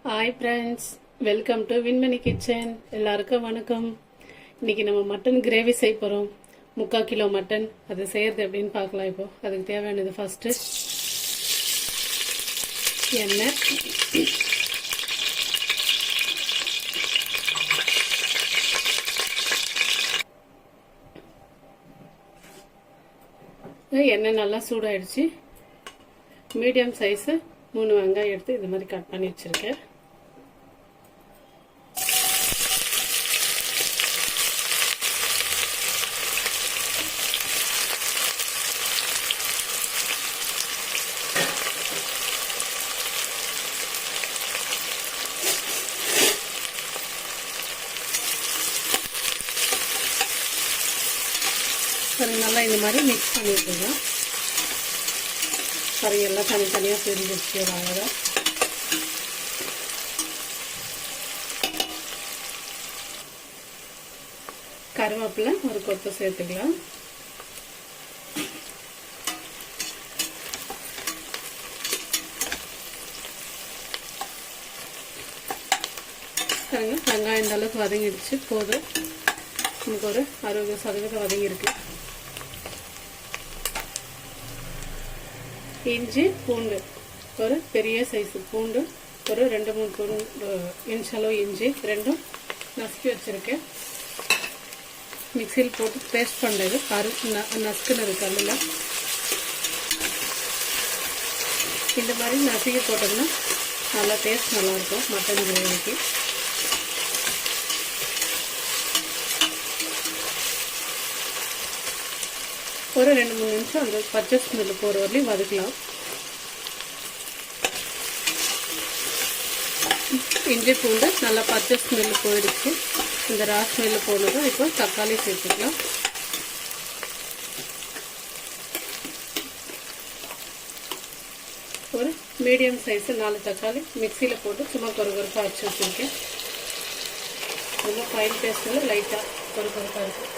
Hi friends, welcome to Vinmani kitchen. எல்லாருக்கும் வணக்கம். இன்னைக்கு நம்ம மட்டன் கிரேவி செய்ய போகிறோம். 3/4 கிலோ மட்டன். அது செய்யறது எப்படின்னு பார்க்கலாம். இப்போ அதுக்கு தேவையானது ஃபர்ஸ்ட் எண்ணெய், எண்ணெய் நல்லா சூடாயிடுச்சு. மீடியம் சைஸு 3 வெங்காயம் எடுத்து இது மாதிரி கட் பண்ணி வச்சிருக்கேன். நல்லா இந்த மாதிரி மிக்ஸ் பண்ணி விட்டுருங்க. கறி எல்லாம் தனித்தனியாக பிரிஞ்சு வச்சுருவாங்க. கருவேப்பிலை ஒரு கொத்து சேர்த்துக்கலாம். வெங்காயம் இந்த அளவுக்கு வதங்கிடுச்சு. போதும், நமக்கு ஒரு 60% வதங்கியிருக்கு. இஞ்சி பூண்டு, ஒரு பெரிய சைஸு பூண்டு, ஒரு 2-3 இன்ச் அளவு இஞ்சி ரெண்டும் நசுக்கி வச்சுருக்கேன். மிக்சியில் போட்டு பேஸ்ட் பண்ணுறது நசுக்குனது கல்லில். இந்த மாதிரி நசுக்கி போட்டோம்னா நல்லா டேஸ்ட் நல்லாயிருக்கும் மட்டன் கிரேவிக்கு. ஒரு 2-3 நிமிஷம் அந்த பச்சை ஸ்மெல் போகிற வரலையும் வதக்கலாம். இஞ்சி பூண்டு நல்லா பச்சை ஸ்மெல் போயிடுச்சு. இந்த ரா ஸ்மெல் போனதும் இப்போ தக்காளி சேர்த்துக்கலாம். ஒரு மீடியம் சைஸு 4 தக்காளி மிக்சியில் போட்டு சும்மா கொரகொரப்பாக அரைச்சி வச்சுருக்கேன். ரொம்ப ஃபைன் பேஸ்ட்டில் லைட்டாக கொரகொரப்பாக இருக்குது.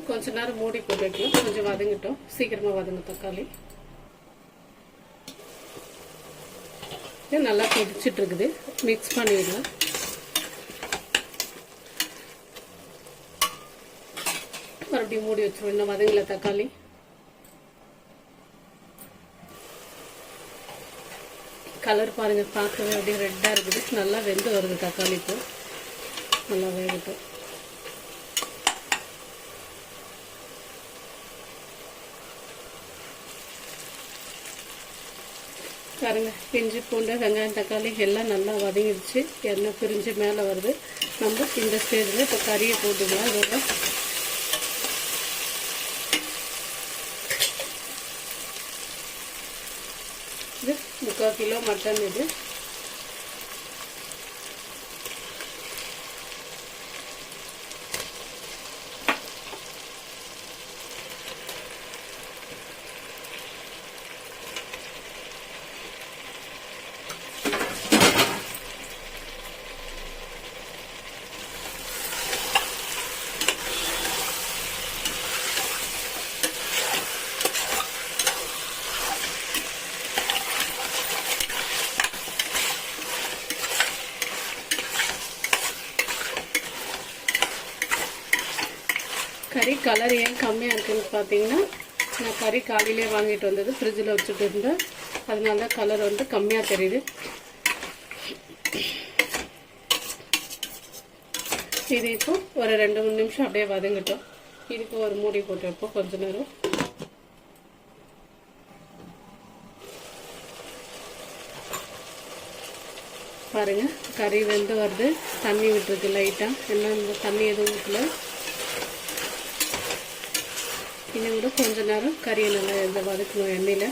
கொஞ்ச நேரம் மூடி போட்டு வைக்கலாம். கொஞ்சம் வதங்கிட்டோம், சீக்கிரமாக வதங்க தக்காளி. நல்லா கொதிச்சுட்டு இருக்குது. மிக்ஸ் பண்ணிடலாம். மறுபடியும் மூடி வச்சிருவோம். இன்னும் வதங்கல தக்காளி. கலர் பாருங்க, பார்க்கவே அப்படியே ரெட்டாக இருக்குது. நல்லா வெந்து வருது தக்காளி. இப்போ நல்லா வேகட்டும். பாருங்க, இஞ்சி பூண்டு வெங்காயம் தக்காளி எல்லாம் நல்லா வதங்கிடுச்சு. எண்ணெய் பிரிஞ்சு மேலே வருது. நம்ம இந்த ஸ்டேஜில் இப்போ கறியை போட்டுக்கலாம். இதோட இது 3/4 கிலோ மட்டன். இது கறி கலர் ஏன் கம்மியாக இருக்குன்னு பார்த்தீங்கன்னா, நான் கறி காலையிலே வாங்கிட்டு வந்தது ஃப்ரிட்ஜில் வச்சுட்டு இருந்தேன். அதனால தான் கலர் வந்து கம்மியாக தெரியுது. இது இப்போ ஒரு 2-3 நிமிஷம் அப்படியே வதங்கிட்டோம். இதுக்கு ஒரு மூடி போட்டு வைப்போம் கொஞ்ச நேரம். பாருங்க, கறி வெந்து வருது. தண்ணி விட்டுருக்கு லைட்டாக. என்ன தண்ணி எதுவும் ஊற்றல. இன்னும் கூட கொஞ்ச நேரம் கறியை நல்லா வதக்கணும் எண்ணெயில்.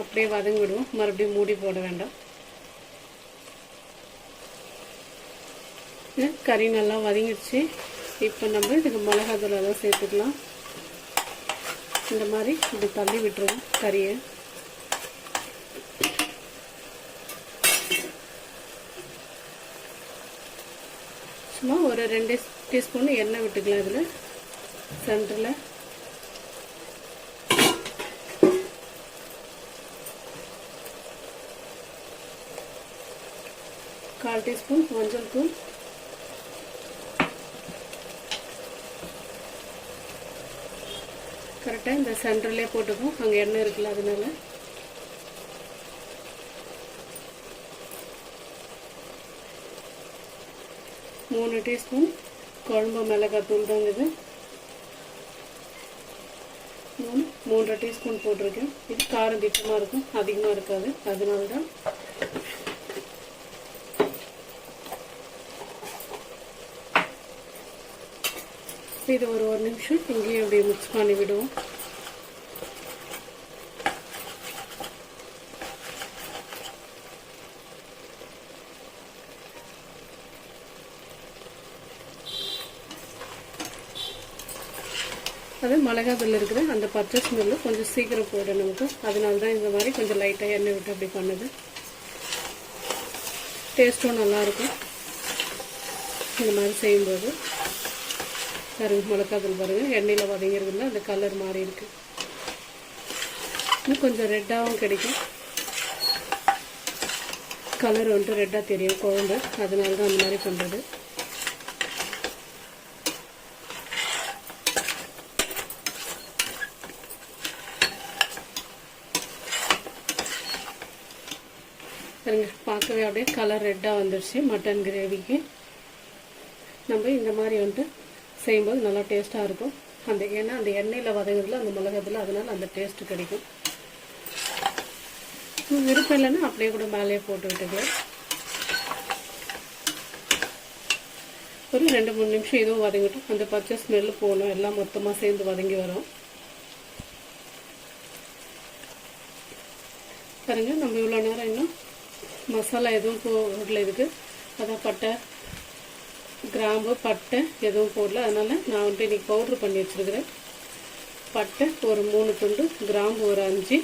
அப்படியே வதங்கி விடுவோம். மறுபடியும் மூடி போட வேண்டாம். கறி நல்லா வதங்கிடுச்சு. இப்போ நம்ம இதுக்கு மிளகாத்தூள் எல்லாம் சேர்த்துக்கலாம். இந்த மாதிரி இப்படி தள்ளி விட்டுருவோம் கறியை. சும்மா ஒரு 2 டீஸ்பூன் எண்ணெய் விட்டுக்கலாம். இதில் சென்டரில் 1/4 டீஸ்பூன் மஞ்சள் தூள், கரெக்டாக இந்த சென்டர்லேயே போட்டுக்கும், அங்கே எண்ணெய் இருக்குல்ல அதனால. மூணு டீஸ்பூன் குழம்பு மிளகாத்தூள் தாங்க இது. 3.5 டீஸ்பூன் போட்டிருக்கேன். இது காரம் திட்டமாக இருக்கும், அதிகமாக இருக்காது, அதனால தான். இது ஒரு நிமிஷம் இங்கேயும் அப்படியே மிக்ஸ் பண்ணி விடுவோம். அது மிளகாத்தூள் இருக்கிற அந்த பச்சை ஸ்மெல்லு கொஞ்சம் சீக்கிரம் போய்டும் நமக்கு. அதனால தான் இந்த மாதிரி கொஞ்சம் லைட்டாக எண்ணெய் விட்டு அப்படி பண்ணுது. டேஸ்ட்டும் நல்லாயிருக்கும் இந்த மாதிரி செய்யும்போது. பாருங்கள், மிளகாத்தூள் பாருங்கள் எண்ணெயில் வதங்கிருக்குல்ல, அந்த கலர் மாறி இருக்குது. இன்னும் கொஞ்சம் ரெட்டாகவும் கிடைக்கும். கலர் வந்துட்டு ரெட்டாக தெரியும் குழம்பு, அதனால தான் அந்த மாதிரி பண்ணுறது. பாருங்க, பார்க்கவே அப்படியே கலர் ரெட்டாக வந்துடுச்சு மட்டன் கிரேவிக்கு. நம்ம இந்த மாதிரி வந்துட்டு செய்யும்போது நல்லா டேஸ்ட்டாக இருக்கும். ஏன்னா அந்த எண்ணெயில் வதங்குறதுல அந்த மிளகாத்துல, அதனால அந்த டேஸ்ட்டு கிடைக்கும். விருப்பம் இல்லைன்னா அப்படியே கூட மேலேயே போட்டு விட்டுக்கலாம். ஒரு 2-3 நிமிஷம் இதுவும் வதங்கிட்டோம். அந்த பச்சை ஸ்மெல்லு போகணும், எல்லாம் மொத்தமாக சேர்ந்து வதங்கி வரும். பாருங்க, நம்ம இவ்வளோ நேரம் இன்னும் மசாலா எதுவும் போடல இதுக்கு. அதான் பட்டை, கிராம்பு, பட்டை எதுவும் போடல. அதனால் நான் வந்துட்டு இன்றைக்கி பவுட்ரு பண்ணி வச்சுருக்கிறேன். பட்டை ஒரு 3 துண்டு, கிராம்பு ஒரு 5,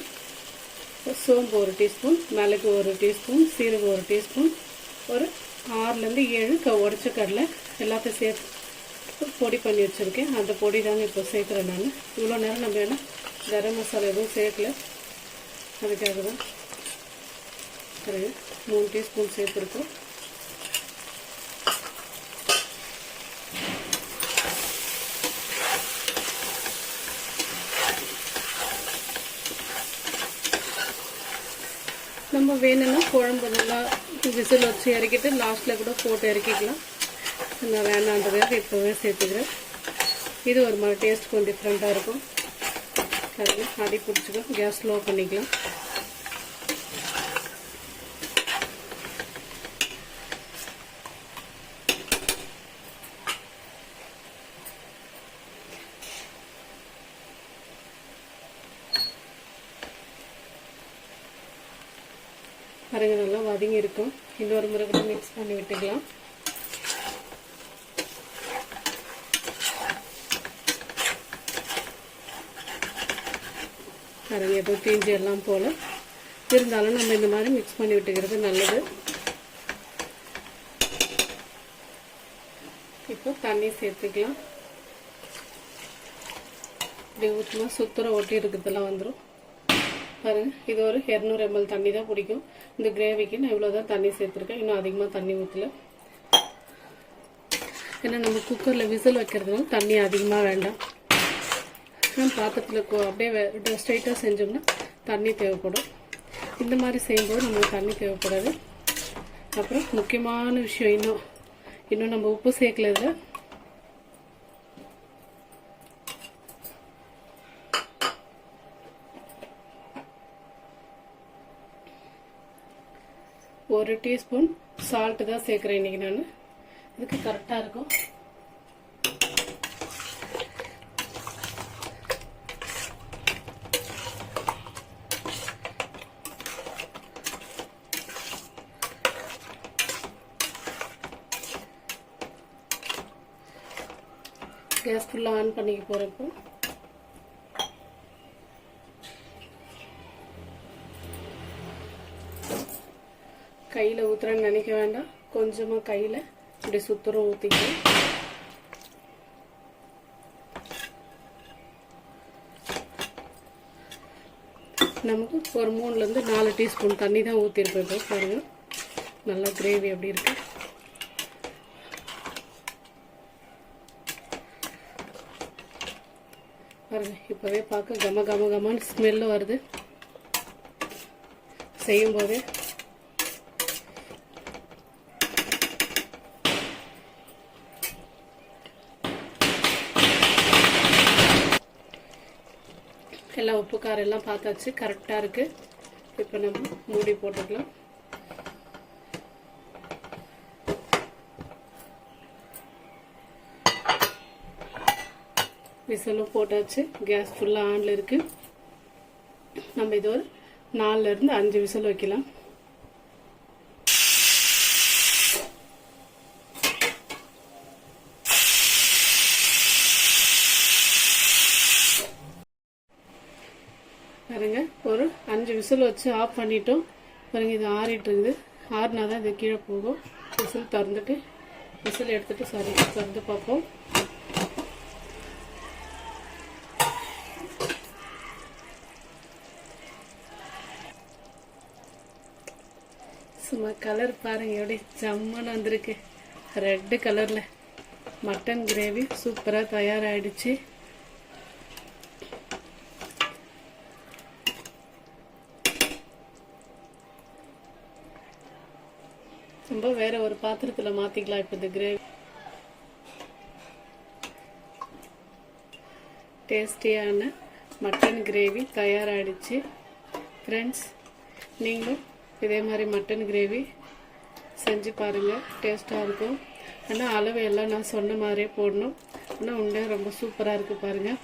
சோம்பு 1 டீஸ்பூன், மிளகு 1 டீஸ்பூன், சீரகம் 1 டீஸ்பூன், ஒரு 6லேருந்து 7 உடச்ச கடலை எல்லாத்தையும் சேர்த்து பொடி பண்ணி வச்சுருக்கேன். அந்த பொடி தாங்க இப்போ சேர்க்குறேன் நான். இவ்வளோ நேரம் நம்ம வேணால் கரம் மசாலா எதுவும் சேர்க்கல, அதுக்காக தான். சரி, 3 டீஸ்பூன் சேர்த்துருக்கோம். நம்ம வேணும்னா குழம்பு நல்லா விசில் வச்சு இறக்கிட்டு லாஸ்ட்டில் கூட போட்டு இறக்கிக்கலாம். நான் வேணான்றதுக்கு இப்போவே சேர்த்துக்கிறேன். இது ஒரு மாதிரி டேஸ்ட் கொஞ்சம் டிஃப்ரெண்ட்டாக இருக்கும். சரி, அடி பிடிச்சிக்கும். கேஸ் ஸ்லோ பண்ணிக்கலாம். பாருங்க, நல்லா வதங்கி இருக்கும். இன்னொரு முறை கூட மிக்ஸ் பண்ணி விட்டுக்கலாம். பாருங்க, ஏதோ தீஞ்சி எல்லாம் போல இருந்தாலும் நம்ம இந்த மாதிரி மிக்ஸ் பண்ணி விட்டுக்கிறது நல்லது. இப்போ தண்ணி சேர்த்துக்கலாம். இப்படி ஊற்றினா சுத்தரை ஒட்டி இருக்கிறதெல்லாம் வந்துடும். பாருங்க, இது ஒரு 200 ml தண்ணி தான் பிடிக்கும் இந்த கிரேவிக்கு. நான் இவ்வளோ தான் தண்ணி சேர்த்துருக்கேன், இன்னும் அதிகமாக தண்ணி ஊற்றல. ஏன்னா நம்ம குக்கரில் விசில் வைக்கிறதுனால தண்ணி அதிகமாக வேண்டாம். நம்ம பாத்திரத்தில் அப்படியே ஸ்ட்ரைட்டாக செஞ்சோம்னா தண்ணி தேவைப்படும். இந்த மாதிரி செய்யும்போது நமக்கு தண்ணி தேவைப்படாது. அப்புறம் முக்கியமான விஷயம், இன்னும் நம்ம உப்பு சேர்க்கல. இதில் ஒரு டீஸ்பூன் சால்ட்டு தான் சேர்க்குறேன் இன்றைக்கி நான். இதுக்கு கரெக்டாக இருக்கும். கேஸ் ஃபுல்லாக ஆன் பண்ணிக்க போகிறப்போ கையில் ஊற்றுறேன்னு நினைக்க வேண்டாம், கொஞ்சமாக கையில் இப்படி சுத்தரம் ஊற்றிக்கலாம். நமக்கு ஒரு 3லேருந்து 4 டீஸ்பூன் தண்ணி தான் ஊற்றிருப்பேன். பாருங்கள் நல்லா கிரேவி எப்படி இருக்கு பாருங்க. இப்போவே பார்க்க கம கம கமன்னு ஸ்மெல்லு வருது செய்யும் போதே. எல்லாம் உப்பு காரம் எல்லாம் பார்த்தாச்சு, கரெக்டாக இருக்குது. இப்போ நம்ம மூடி போட்டுக்கலாம். விசிலும் போட்டாச்சு, கேஸ் ஃபுல்லாக ஆனில் இருக்குது. நம்ம இது ஒரு 4லேருந்து 5 விசில் வைக்கலாம். பாருங்க ஒரு 5 விசில் வச்சு ஆஃப் பண்ணிட்டோம். பாருங்க இது ஆறிட்டு இருக்குது. ஆறினா தான் இது கீழே போகும். விசில் திறந்துட்டு விசில் எடுத்துட்டு திறந்து பார்ப்போம். சும்மா கலர் பாருங்க எப்படி ஜம்முன்னு வந்திருக்கு. ரெட்டு கலர்ல மட்டன் கிரேவி சூப்பரா தயாராகிடுச்சு. ரொம்ப வேற ஒரு பாத்திரத்துல மாத்திக்கலாம். இப்போ இந்த கிரேவி டேஸ்டியான மட்டன் கிரேவி தயாராகிடுச்சு. ஃப்ரெண்ட்ஸ், நீங்களும் இதே மாதிரி மட்டன் கிரேவி செஞ்சு பாருங்கள், டேஸ்ட்டாக இருக்கும். ஆனால் அளவு எல்லாம் நான் சொன்ன மாதிரியே போடணும். ஆனால் உண்டை ரொம்ப சூப்பராக இருக்குது பாருங்கள்.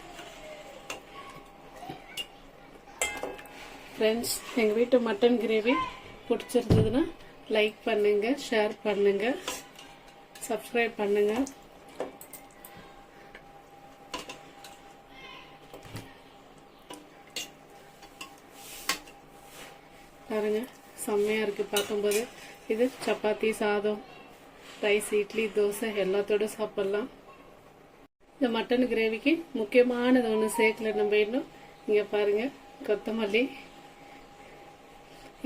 ஃப்ரெண்ட்ஸ், எங்கள் வீட்டு மட்டன் கிரேவி பிடிச்சிருந்ததுன்னா லைக் பண்ணுங்கள், ஷேர் பண்ணுங்கள், சப்ஸ்கிரைப் பண்ணுங்கள். பாருங்கள் செம்மையாக இருக்குது பார்க்கும்போது. இது சப்பாத்தி, சாதம், ரைஸ், இட்லி, தோசை எல்லாத்தோட சாப்பிட்லாம். இந்த மட்டன் கிரேவிக்கு முக்கியமானது ஒன்று சேர்க்கல நம்ம இன்னும். இங்கே பாருங்கள் கொத்தமல்லி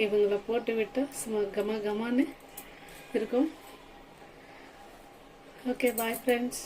இவங்களை போட்டு விட்டால் சும்மா கம கமான்னு இருக்கும். Okay, bye friends.